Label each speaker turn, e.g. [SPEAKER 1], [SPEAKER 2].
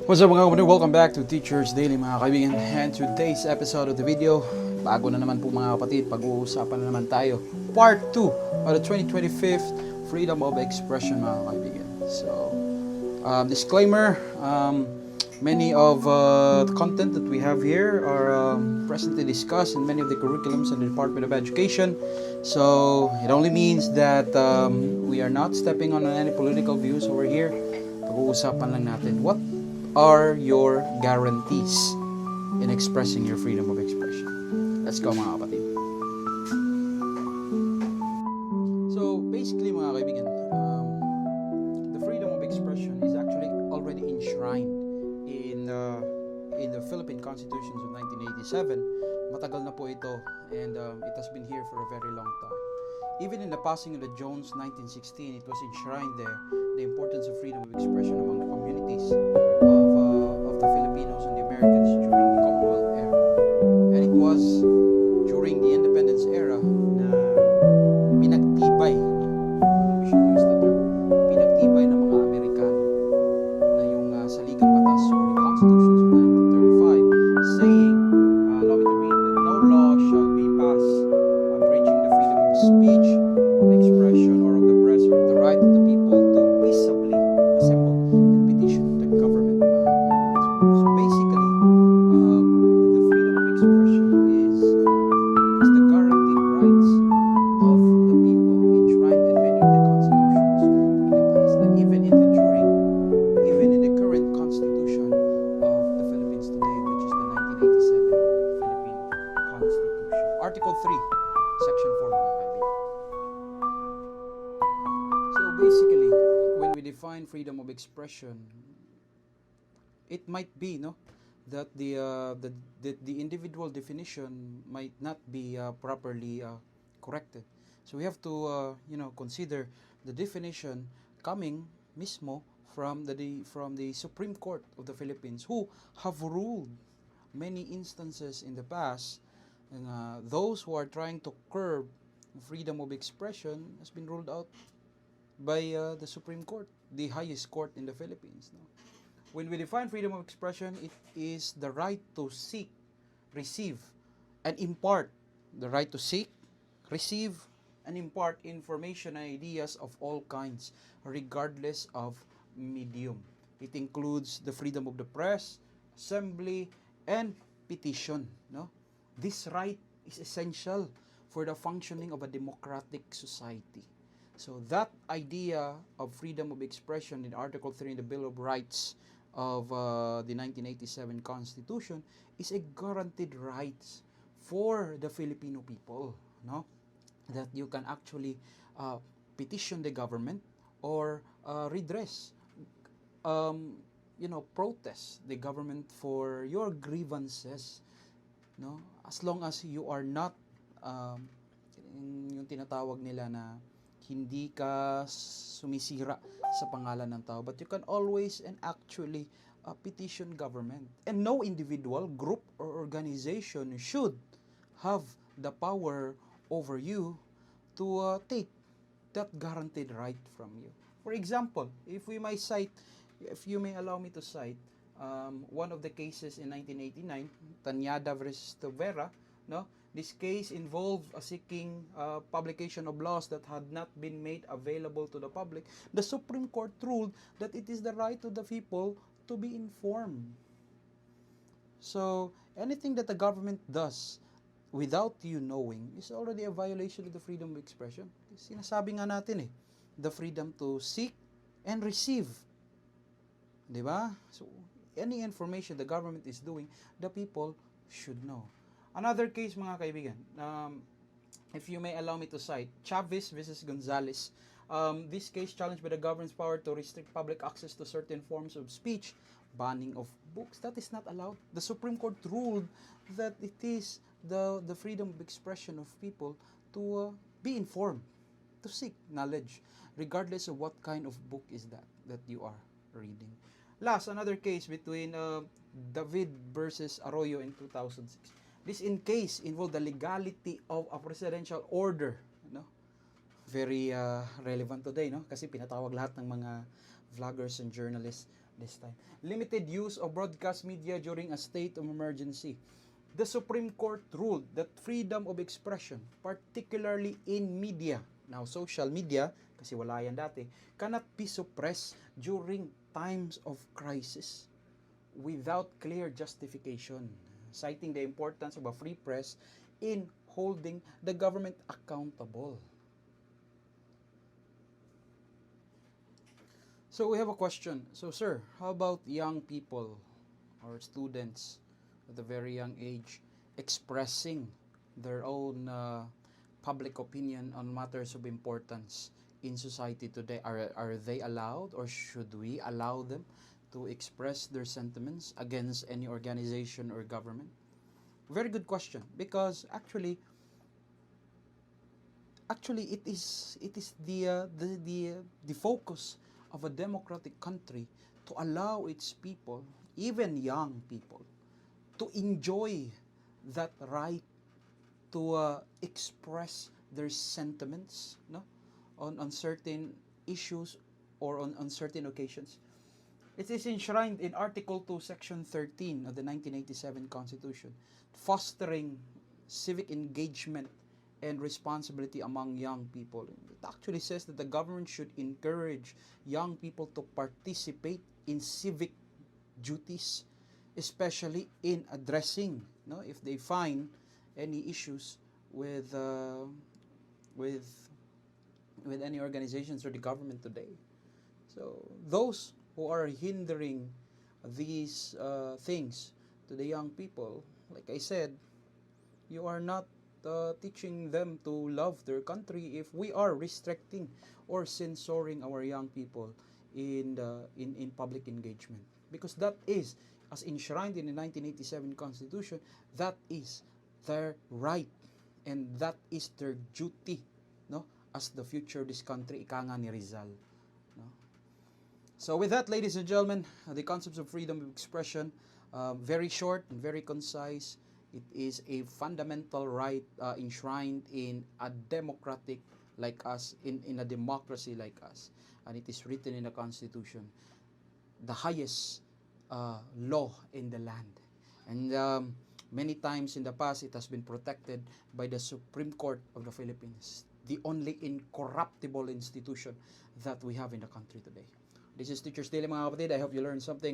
[SPEAKER 1] What's up mga kapatid? Welcome back to Teachers Daily mga kaibigan. And today's episode of the video, bago na naman po mga kapatid, pag-uusapan na naman tayo. Part 2 of the 2025 Freedom of Expression mga kaibigan. So, disclaimer, many of the content that we have here are presently discussed in many of the curriculums in the Department of Education. So, it only means that we are not stepping on any political views over here. Pag-uusapan lang natin what are your guarantees in expressing your freedom of expression. Let's go mga kapatid. So basically mga kaibigan, the freedom of expression is actually already enshrined in the Philippine Constitutions of 1987. Matagal na po ito, and it has been here for a very long time. Even in the passing of the Jones 1916, it was enshrined there, the importance of freedom of expression among the communities of the Filipinos and the Americans during the Commonwealth era. And it was during the independence era na pinagtibay, we should use the term, pinagtibay ng mga Amerikano na yung saligang batas or the constitutions of 1935 saying, allow me to read, that no law shall be passed abridging the freedom of speech, of expression, or of the press, or of the right of the people to peaceably assemble and petition the government. So basically, the freedom of expression is the guaranteed rights of the people enshrined in many of the constitutions in the past, and even in the current constitution of the Philippines today, which is the 1987 Philippine Constitution. Article 3, Section 4, mga kaibigan. So basically, when we define freedom of expression, it might be that the individual definition might not be properly corrected. So we have to consider the definition coming mismo from the Supreme Court of the Philippines, who have ruled many instances in the past, and those who are trying to curb freedom of expression has been ruled out by the Supreme Court, the highest court in the Philippines. When we define freedom of expression, it is the right to seek, receive, and impart. The right to seek, receive, and impart information and ideas of all kinds, regardless of medium. It includes the freedom of the press, assembly, and petition. This right is essential for the functioning of a democratic society. So that idea of freedom of expression in Article 3 in the Bill of Rights of the 1987 Constitution is a guaranteed rights for the Filipino people, that you can actually petition the government or redress, protest the government for your grievances, as long as you are not yung tinatawag nila na hindi ka sumisira sa pangalan ng tao, but you can always and actually petition government. And no individual, group, or organization should have the power over you to take that guaranteed right from you. For example, if you may allow me to cite one of the cases in 1989, Tanyada versus Tavera, This case involved seeking publication of laws that had not been made available to the public. The Supreme Court ruled that it is the right of the people to be informed. So, anything that the government does without you knowing is already a violation of the freedom of expression. Sinasabi nga natin the freedom to seek and receive. Diba? So, any information the government is doing, the people should know. Another case, mga kaibigan, if you may allow me to cite, Chavez versus Gonzales. This case challenged by the government's power to restrict public access to certain forms of speech, banning of books. That is not allowed. The Supreme Court ruled that it is the freedom of expression of people to be informed, to seek knowledge, regardless of what kind of book is that you are reading. Last, another case between David versus Arroyo in 2006. This case involved the legality of a presidential order. Very relevant today, kasi pinatawag lahat ng mga vloggers and journalists this time. Limited use of broadcast media during a state of emergency. The Supreme Court ruled that freedom of expression, particularly in media, now social media, kasi wala yan dati, cannot be suppressed during times of crisis without clear justification, citing the importance of a free press in holding the government accountable. So we have a question. So sir, how about young people or students at a very young age expressing their own public opinion on matters of importance in society today? Are they allowed, or should we allow them to express their sentiments against any organization or government? Very good question, because actually it is the focus of a democratic country to allow its people, even young people, to enjoy that right to express their sentiments, no, on certain issues or on certain occasions. It is enshrined in Article 2, Section 13 of the 1987 Constitution, fostering civic engagement and responsibility among young people. It actually says that the government should encourage young people to participate in civic duties, especially in addressing, no, if they find any issues with with with any organizations or the government today. So those who are hindering these things to the young people, like I said, you are not teaching them to love their country if we are restricting or censoring our young people in public engagement, because that is, as enshrined in the 1987 Constitution, that is their right and that is their duty, no, as the future of this country, ika nga ni Rizal, no? So with that, ladies and gentlemen, the concepts of freedom of expression, very short and very concise. It is a fundamental right enshrined in a democratic like us, in a democracy like us, and it is written in the Constitution, the highest law in the land. And many times in the past, it has been protected by the Supreme Court of the Philippines, the only incorruptible institution that we have in the country today. This is Teacher's Daily, mga kapatid. I hope you learned something.